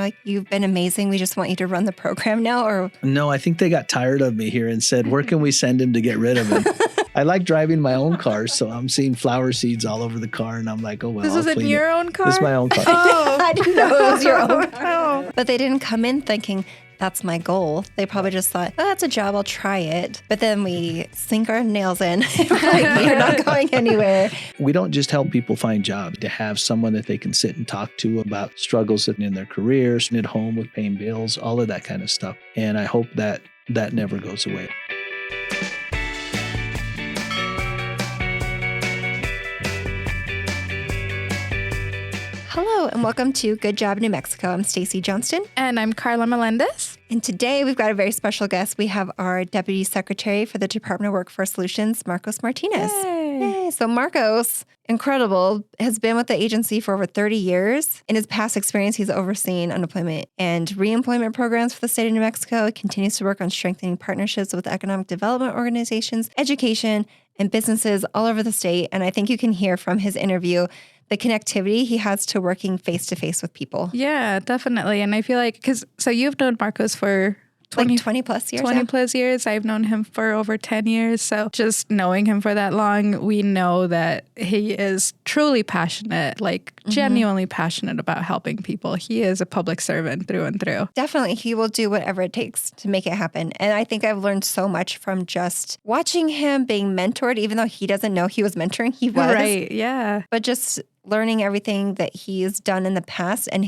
like, you've been amazing. We just want you to run the program now? Or No, I think they got tired of me here and said, where can we send him to get rid of him? I like driving my own car, so I'm seeing flower seeds all over the car, and I'm like, oh, well, This isn't your own car? This is my own car. Oh. I didn't know it was your own car. But they didn't come in thinking, that's my goal. They probably just thought, oh, that's a job, I'll try it. But then we sink our nails in. Like, you're not going anywhere. We don't just help people find jobs. To have someone that they can sit and talk to about struggles in their careers, at home with paying bills, all of that kind of stuff. And I hope that that never goes away. Hello, and welcome to Good Job New Mexico. I'm Stacy Johnston. And I'm Carla Melendez. And today we've got a very special guest. We have our Deputy Secretary for the Department of Workforce Solutions, Marcos Martinez. Yay. So Marcos, incredible, has been with the agency for over 30 years. In his past experience, he's overseen unemployment and reemployment programs for the state of New Mexico. He continues to work on strengthening partnerships with economic development organizations, education, and businesses all over the state. And I think you can hear from his interview the connectivity he has to working face-to-face with people. Yeah, definitely. And I feel like, so you've known Marcos for 20 plus years. 20 plus years. I've known him for over 10 years. So just knowing him for that long, we know that he is truly passionate, like genuinely passionate about helping people. He is a public servant through and through. Definitely. He will do whatever it takes to make it happen. And I think I've learned so much from just watching him being mentored, even though he doesn't know he was mentoring. He was. Right. Yeah. But just learning everything that he's done in the past. And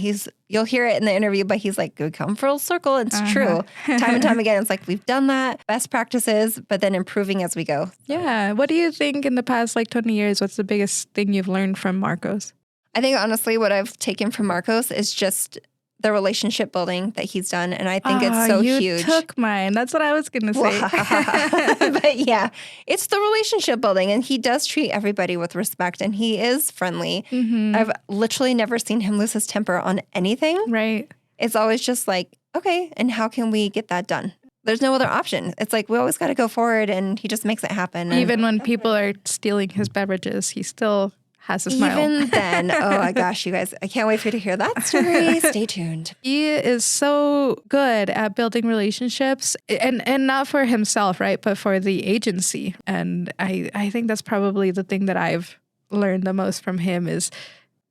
you'll hear it in the interview, but he's like, we come full circle. It's true. Time and time again, it's like, we've done that, best practices, but then improving as we go. Yeah. What do you think in the past, 20 years, what's the biggest thing you've learned from Marcos? I think, honestly, what I've taken from Marcos is just the relationship building that he's done. And I think it's so huge. You took mine. That's what I was going to say. But yeah, it's the relationship building. And he does treat everybody with respect. And he is friendly. I've literally never seen him lose his temper on anything. Right. It's always just like, okay, and how can we get that done? There's no other option. It's like, we always got to go forward. And he just makes it happen. Even when people are stealing his beverages, he still has a smile. Even then, oh my gosh, you guys, I can't wait for you to hear that story. Stay tuned. He is so good at building relationships and not for himself, right? But for the agency. And I think that's probably the thing that I've learned the most from him is,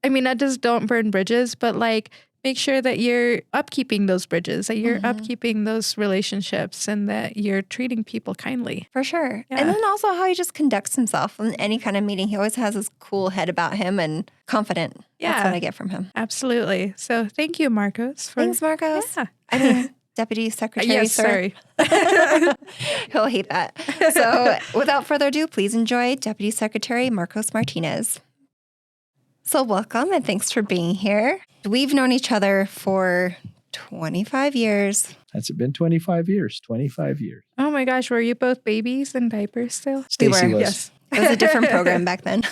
not just don't burn bridges, but make sure that you're upkeeping those bridges, that you're upkeeping those relationships and that you're treating people kindly. For sure. Yeah. And then also how he just conducts himself in any kind of meeting. He always has this cool head about him and confident. Yeah. That's what I get from him. Absolutely. So thank you, Marcos. Thanks, Marcos. Yeah. Deputy Secretary, yes, sir. sorry. He'll hate that. So without further ado, please enjoy Deputy Secretary Marcos Martinez. So welcome and thanks for being here. We've known each other for 25 years. Has it been 25 years? 25 years. Oh my gosh, were you both babies in diapers still? Stacy was. Yes. It was a different program back then.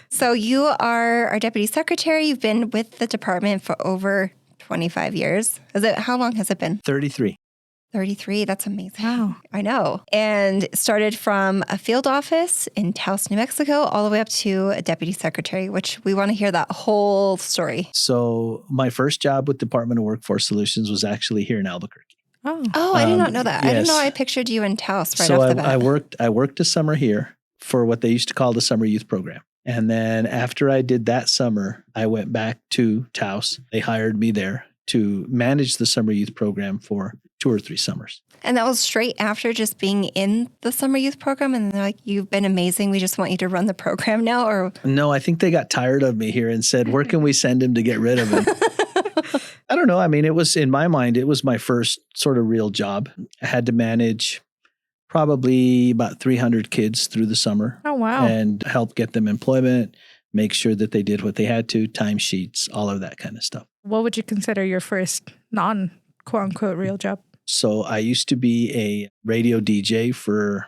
So you are our Deputy Secretary. You've been with the department for over 25 years. How long has it been? 33. 33. That's amazing. Wow. I know. And started from a field office in Taos, New Mexico, all the way up to a deputy secretary, which we want to hear that whole story. So my first job with Department of Workforce Solutions was actually here in Albuquerque. Oh, I did not know that. Yes. I didn't know I pictured you in Taos right so off the bat. I worked a summer here for what they used to call the summer youth program. And then after I did that summer, I went back to Taos. They hired me there to manage the summer youth program for 2 or 3 summers. And that was straight after just being in the summer youth program. And they're like, you've been amazing. We just want you to run the program now. Or No, I think they got tired of me here and said, where can we send him to get rid of him? I don't know. It was, in my mind, it was my first sort of real job. I had to manage probably about 300 kids through the summer. Oh, wow. And help get them employment, make sure that they did what they had to, timesheets, all of that kind of stuff. What would you consider your first non-quote-unquote real job? So I used to be a radio DJ for,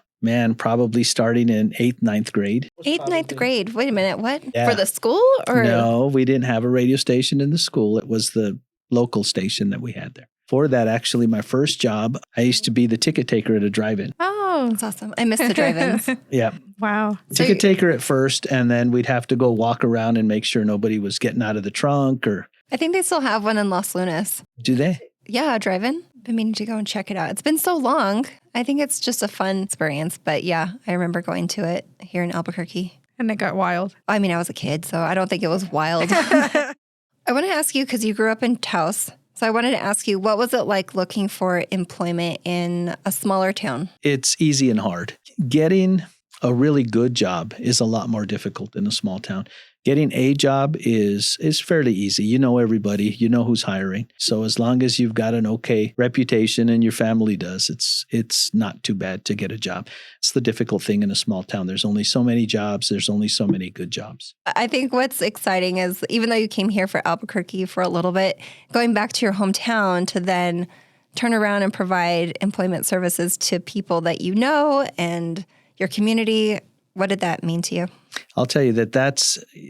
probably starting in 8th, 9th grade. 8th, 9th grade. Wait a minute. What? Yeah. For the school? Or No, we didn't have a radio station in the school. It was the local station that we had there. For that, actually, my first job, I used to be the ticket taker at a drive-in. Oh, That's awesome. I miss the drive-ins. Yeah. Wow. So Ticket taker at first, and then we'd have to go walk around and make sure nobody was getting out of the trunk or I think they still have one in Los Lunas. Do they? Yeah, drive-in. Been meaning to go and check it out. It's been so long. I think it's just a fun experience. But yeah, I remember going to it here in Albuquerque. And it got wild. I mean, I was a kid, so I don't think it was wild. I want to ask you, because you grew up in Taos. So I wanted to ask you, what was it like looking for employment in a smaller town? It's easy and hard. Getting a really good job is a lot more difficult in a small town. Getting a job is fairly easy. You know everybody. You know who's hiring. So as long as you've got an okay reputation and your family does, it's not too bad to get a job. It's the difficult thing in a small town. There's only so many jobs. There's only so many good jobs. I think what's exciting is even though you came here for Albuquerque for a little bit, going back to your hometown to then turn around and provide employment services to people that you know and your community. What did that mean to you? I'll tell you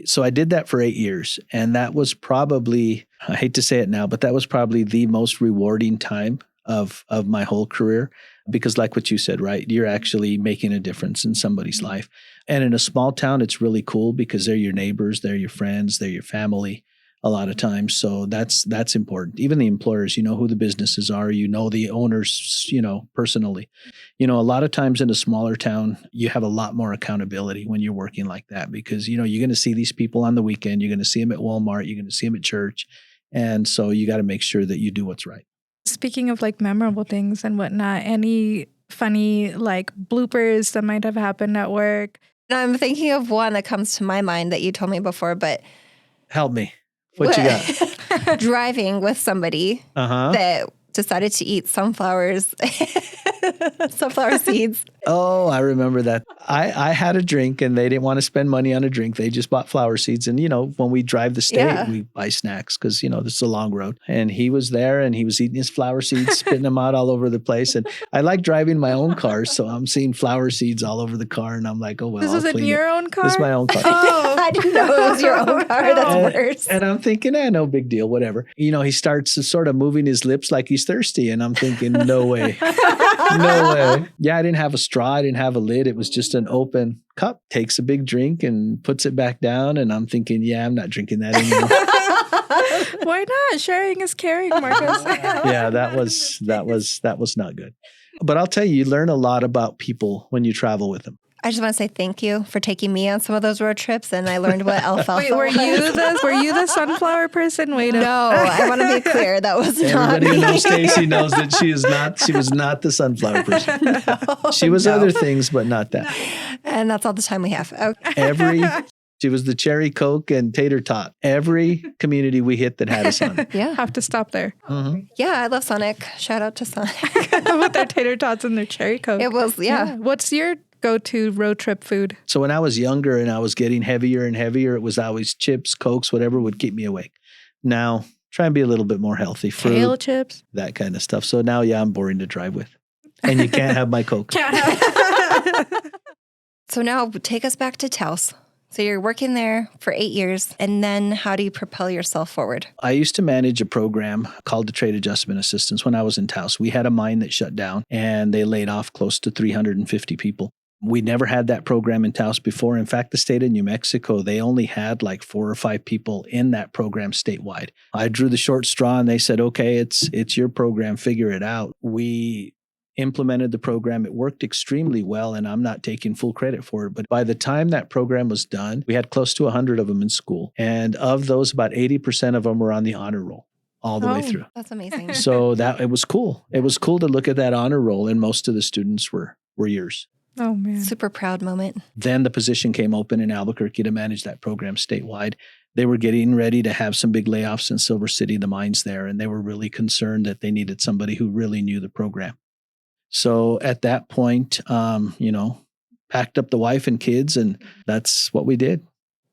so I did that for 8 years. And that was probably, I hate to say it now, but that was probably the most rewarding time of my whole career. Because like what you said, right? You're actually making a difference in somebody's life. And in a small town, it's really cool because they're your neighbors, they're your friends, they're your family a lot of times. So that's important. Even the employers, you know who the businesses are, you know the owners, personally. A lot of times in a smaller town, you have a lot more accountability when you're working like that because, you're going to see these people on the weekend. You're going to see them at Walmart. You're going to see them at church. And so you got to make sure that you do what's right. Speaking of like memorable things and whatnot, any funny like bloopers that might have happened at work? I'm thinking of one that comes to my mind that you told me before, but Help me. What you got? Driving with somebody that decided to eat sunflower seeds. Oh, I remember that. I had a drink and they didn't want to spend money on a drink. They just bought flower seeds. And, when we drive the state, we buy snacks because, this is a long road. And he was there and he was eating his flower seeds, spitting them out all over the place. And I like driving my own car. So I'm seeing flower seeds all over the car. And I'm like, oh, well, this isn't your own car? This is my own car. Oh, I didn't know it was your own car. That's worse. And I'm thinking, no big deal, whatever. He starts sort of moving his lips like he's thirsty. And I'm thinking, no way. No way. Yeah, I didn't have a straw. I didn't have a lid. It was just an open cup. Takes a big drink and puts it back down. And I'm thinking, yeah, I'm not drinking that anymore. Why not? Sharing is caring, Marcos. Yeah, that was not good. But I'll tell you, you learn a lot about people when you travel with them. I just want to say thank you for taking me on some of those road trips, and I learned what alfalfa. Wait, were you the sunflower person? Wait, no, I want to be clear. That was not Everybody me. who knows Stacy knows that she was not the sunflower person. No, she was other things, but not that. And that's all the time we have. Okay. She was the cherry Coke and tater tot. Every community we hit that had a Sonic. Yeah. Have to stop there. Mm-hmm. Yeah, I love Sonic. Shout out to Sonic. With their tater tots and their cherry Coke. It was, yeah. What's your go-to road trip food? So when I was younger and I was getting heavier and heavier, it was always chips, Cokes, whatever would keep me awake. Now, try and be a little bit more healthy. Fruit, Kale chips? that kind of stuff. So now, yeah, I'm boring to drive with. And you can't have my Coke. So now take us back to Taos. So you're working there for 8 years, and then how do you propel yourself forward? I used to manage a program called the Trade Adjustment Assistance when I was in Taos. We had a mine that shut down, and they laid off close to 350 people. We never had that program in Taos before. In fact, the state of New Mexico, they only had like 4 or 5 people in that program statewide. I drew the short straw, and they said, okay, it's your program, figure it out. We implemented the program. It worked extremely well, and I'm not taking full credit for it. But by the time that program was done, we had close to 100 of them in school. And of those, about 80% of them were on the honor roll all the way through. That's amazing. So it was cool. It was cool to look at that honor roll, and most of the students were yours. Oh, man. Super proud moment. Then the position came open in Albuquerque to manage that program statewide. They were getting ready to have some big layoffs in Silver City, the mines there, and they were really concerned that they needed somebody who really knew the program. So at that point, packed up the wife and kids, and that's what we did.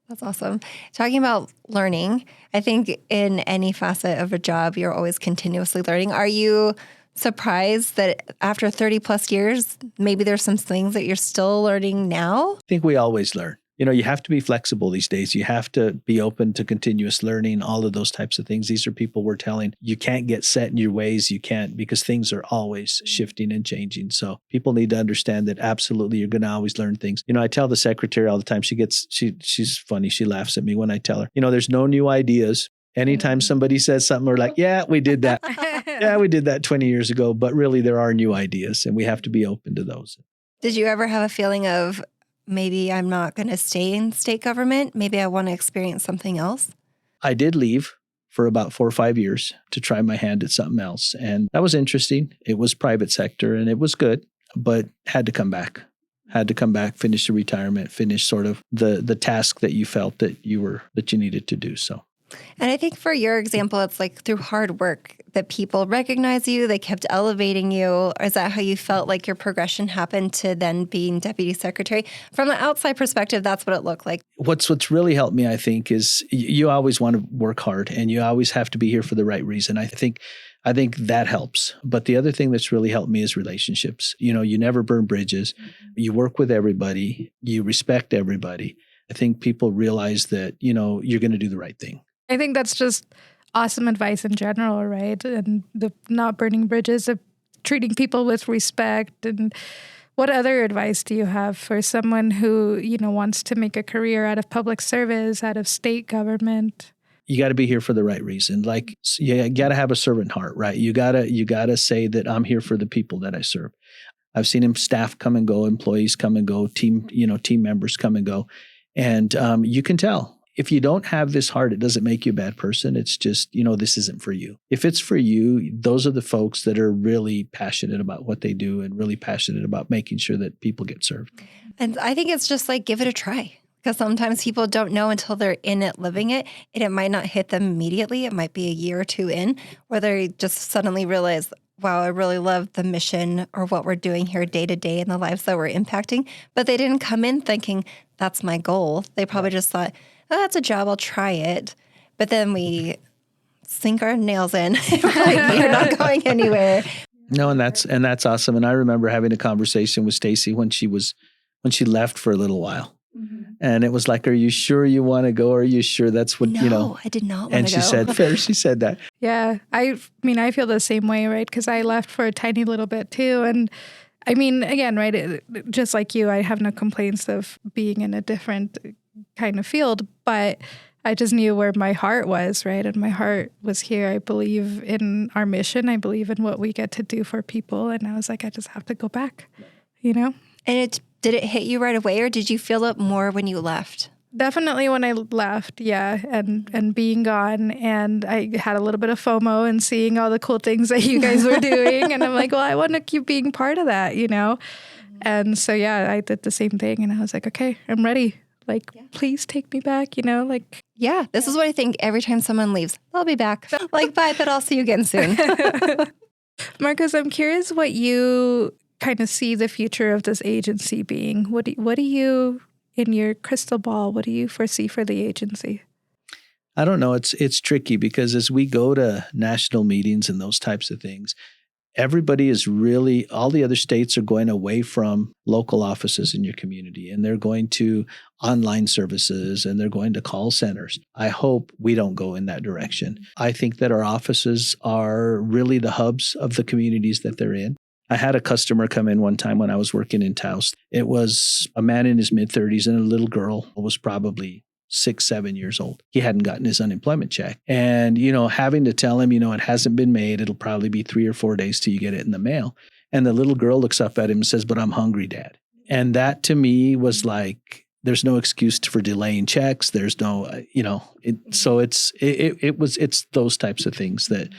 That's awesome. Talking about learning, I think in any facet of a job, you're always continuously learning. Are you surprised that after 30 plus years, maybe there's some things that you're still learning now? I think we always learn. You have to be flexible these days. You have to be open to continuous learning, all of those types of things. These are people we're telling, you can't get set in your ways. You can't, because things are always shifting and changing. So people need to understand that absolutely you're going to always learn things. I tell the secretary all the time, she's funny. She laughs at me when I tell her, there's no new ideas Anytime somebody says something, we're like, yeah, we did that. Yeah, we did that 20 years ago. But really, there are new ideas and we have to be open to those. Did you ever have a feeling of maybe I'm not going to stay in state government? Maybe I want to experience something else? I did leave for about 4 or 5 years to try my hand at something else. And that was interesting. It was private sector and it was good, but had to come back. Finish the retirement, finish sort of the task that you felt that you needed to do. So. And I think for your example, it's like through hard work that people recognize you, they kept elevating you. Is that how you felt like your progression happened to then being deputy secretary? From the outside perspective, that's what it looked like. What's really helped me, I think, is you always want to work hard and you always have to be here for the right reason. I think that helps. But the other thing that's really helped me is relationships. You never burn bridges. You work with everybody. You respect everybody. I think people realize that, you're going to do the right thing. I think that's just awesome advice in general, right? And the not burning bridges, of treating people with respect. And what other advice do you have for someone who, wants to make a career out of public service, out of state government? You got to be here for the right reason. Like, you got to have a servant heart, right? You got to say that I'm here for the people that I serve. I've seen staff come and go, employees come and go, team members come and go. And you can tell. If you don't have this heart, it doesn't make you a bad person. It's just, this isn't for you. If it's for you, those are the folks that are really passionate about what they do and really passionate about making sure that people get served. And I think it's just like, give it a try. Because sometimes people don't know until they're in it, living it, and it might not hit them immediately. It might be a year or two in, where they just suddenly realize, wow, I really love the mission or what we're doing here day to day in the lives that we're impacting. But they didn't come in thinking, that's my goal. They probably just thought, oh, that's a job, I'll try it. But then we sink our nails in. Like, you're not going anywhere. No, and that's awesome. And I remember having a conversation with Stacy when she left for a little while. Mm-hmm. And it was like, are you sure you want to go? Are you sure that's what, No, I did not want to go. And she said, fair, she said that. Yeah. I feel the same way, right? Because I left for a tiny little bit too. And again, right, just like you, I have no complaints of being in a different kind of field, but I just knew where my heart was, right? And my heart was here. I believe in our mission. I believe in what we get to do for people. And I was like, I just have to go back, And did it hit you right away, or did you feel it more when you left? Definitely when I left, yeah, and being gone, and I had a little bit of FOMO and seeing all the cool things that you guys were doing, and I'm like, well, I want to keep being part of that, And so, yeah, I did the same thing, and I was like, okay, I'm ready. Like, please take me back, Yeah, this is what I think every time someone leaves, they'll be back. Like, bye, but I'll see you again soon. Marcos, I'm curious what you kind of see the future of this agency being. What do you, in your crystal ball, what do you foresee for the agency? I don't know. It's tricky because as we go to national meetings and those types of things, everybody is really, all the other states are going away from local offices in your community, and they're going to online services and they're going to call centers. I hope we don't go in that direction. I think that our offices are really the hubs of the communities that they're in. I had a customer come in one time when I was working in Taos. It was a man in his mid-30s and a little girl who was probably 6, 7 years old. He hadn't gotten his unemployment check. And, having to tell him, it hasn't been made. It'll probably be 3 or 4 days till you get it in the mail. And the little girl looks up at him and says, but I'm hungry, Dad. And that to me was like, there's no excuse for delaying checks. There's no, it's those types of things that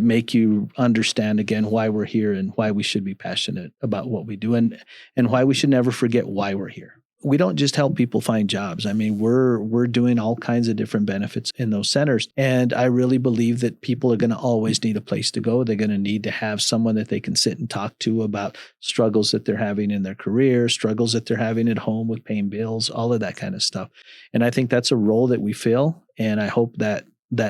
make you understand again why we're here and why we should be passionate about what we do and why we should never forget why we're here. We don't just help people find jobs. We're doing all kinds of different benefits in those centers. And I really believe that people are going to always need a place to go. They're going to need to have someone that they can sit and talk to about struggles that they're having in their career, struggles that they're having at home with paying bills, all of that kind of stuff. And I think that's a role that we fill. And I hope that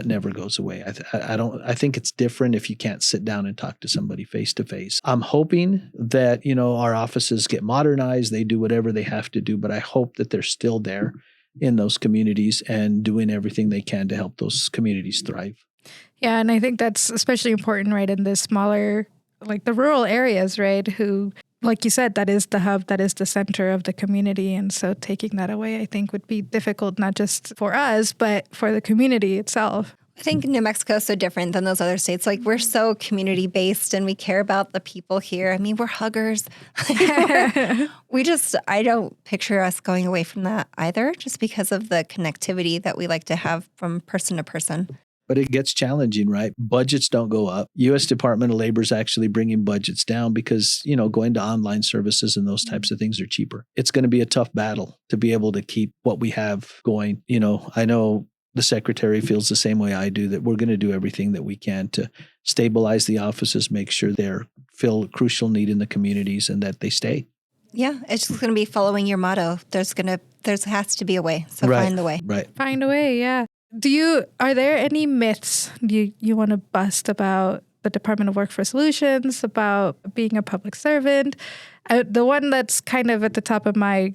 never goes away. I think it's different if you can't sit down and talk to somebody face to face. I'm hoping that, our offices get modernized, they do whatever they have to do, but I hope that they're still there in those communities and doing everything they can to help those communities thrive. Yeah. And I think that's especially important, right, in the smaller, like the rural areas, right, who, like you said, that is the hub, that is the center of the community. And so taking that away, I think, would be difficult, not just for us, but for the community itself. I think New Mexico is so different than those other states. Like, we're so community based and we care about the people here. I mean, we're huggers. I don't picture us going away from that either, just because of the connectivity that we like to have from person to person. But it gets challenging, right? Budgets don't go up. U.S. Department of Labor is actually bringing budgets down because, going to online services and those types of things are cheaper. It's going to be a tough battle to be able to keep what we have going. I know the secretary feels the same way I do, that we're going to do everything that we can to stabilize the offices, make sure they're fill a crucial need in the communities and that they stay. Yeah, it's just going to be following your motto. There has to be a way. So find the way. Right. Find a way, yeah. Are there any myths you want to bust about the Department of Workforce Solutions, about being a public servant? The one that's kind of at the top of my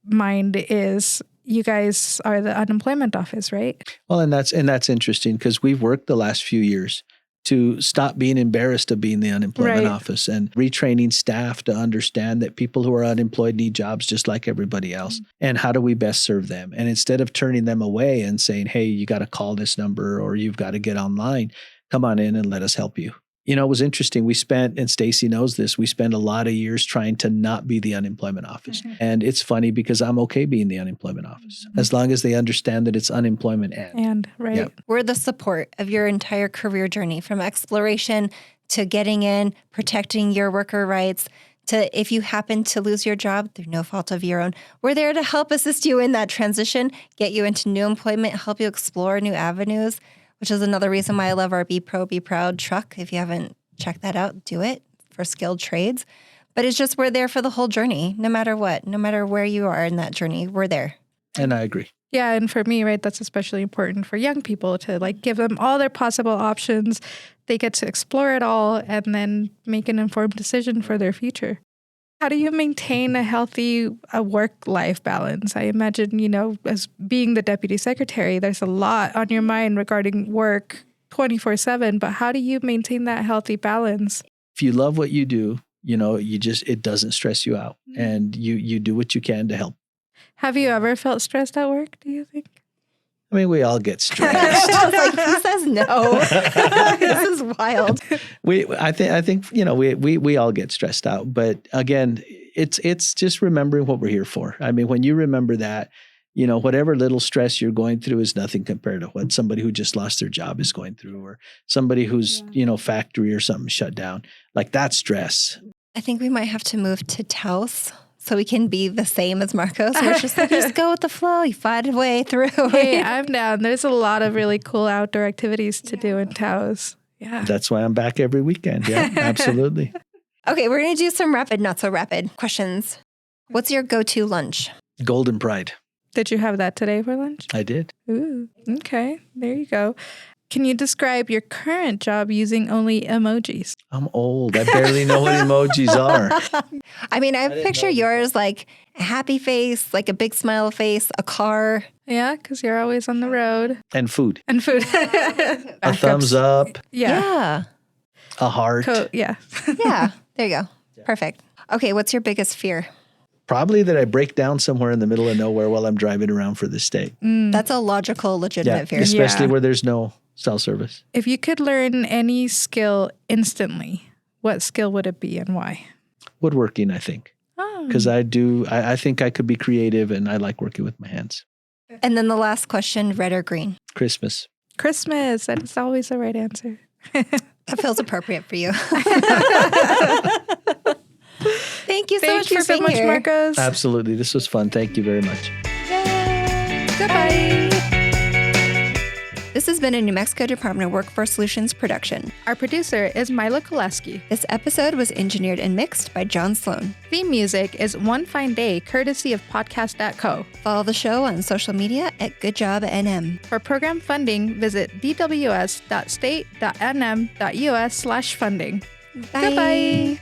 mind is you guys are the unemployment office, right? Well, and that's interesting because we've worked the last few years to stop being embarrassed of being the unemployment office and retraining staff to understand that people who are unemployed need jobs just like everybody else. And how do we best serve them? And instead of turning them away and saying, hey, you got to call this number or you've got to get online, come on in and let us help you. It was interesting. We spent, and Stacy knows this, we spent a lot of years trying to not be the unemployment office. Mm-hmm. And it's funny because I'm okay being the unemployment office as long as they understand that it's unemployment and right. Yep. We're the support of your entire career journey, from exploration to getting in, protecting your worker rights, to if you happen to lose your job through no fault of your own. We're there to help assist you in that transition, get you into new employment, help you explore new avenues, which is another reason why I love our Be Pro, Be Proud truck. If you haven't checked that out, do it for skilled trades. But it's just we're there for the whole journey, no matter what, no matter where you are in that journey, we're there. And I agree. Yeah, and for me, right, that's especially important for young people to give them all their possible options. They get to explore it all and then make an informed decision for their future. How do you maintain a healthy work-life balance? I imagine, as being the deputy secretary, there's a lot on your mind regarding work 24/7, but how do you maintain that healthy balance? If you love what you do, it doesn't stress you out and you do what you can to help. Have you ever felt stressed at work, do you think? I mean, we all get stressed. I was like, who says no? This is wild. I think we all get stressed out. But again, it's just remembering what we're here for. I mean, when you remember that, whatever little stress you're going through is nothing compared to what somebody who just lost their job is going through, or somebody whose factory or something shut down. Like, that's stress. I think we might have to move to Taos, so we can be the same as Marcos. We're just like, just go with the flow. You find a way through. Hey, I'm down. There's a lot of really cool outdoor activities to do in Taos. Yeah. That's why I'm back every weekend. Yeah, absolutely. Okay, we're going to do some rapid, not so rapid questions. What's your go-to lunch? Golden Pride. Did you have that today for lunch? I did. Ooh, okay. There you go. Can you describe your current job using only emojis? I'm old. I barely know what emojis are. I mean, I picture yours like a happy face, like a big smile face, a car. Yeah, because you're always on the road. And food. And food. A thumbs up. Yeah. A heart. Yeah. Yeah, there you go. Perfect. Okay, what's your biggest fear? Probably that I break down somewhere in the middle of nowhere while I'm driving around for the state. That's a logical, legitimate fear. Especially where there's no cell service. If you could learn any skill instantly, what skill would it be and why? Woodworking, I think. Because I think I could be creative and I like working with my hands. And then the last question, red or green? Christmas. Christmas. That is always the right answer. That feels appropriate for you. Thank you so much for being here. Marcos. Absolutely. This was fun. Thank you very much. Yay. Goodbye. This has been a New Mexico Department of Workforce Solutions production. Our producer is Mila Koleski. This episode was engineered and mixed by John Sloan. Theme music is One Fine Day, courtesy of Podcast.co. Follow the show on social media at GoodJobNM. For program funding, visit dws.state.nm.us/funding. Bye. Goodbye.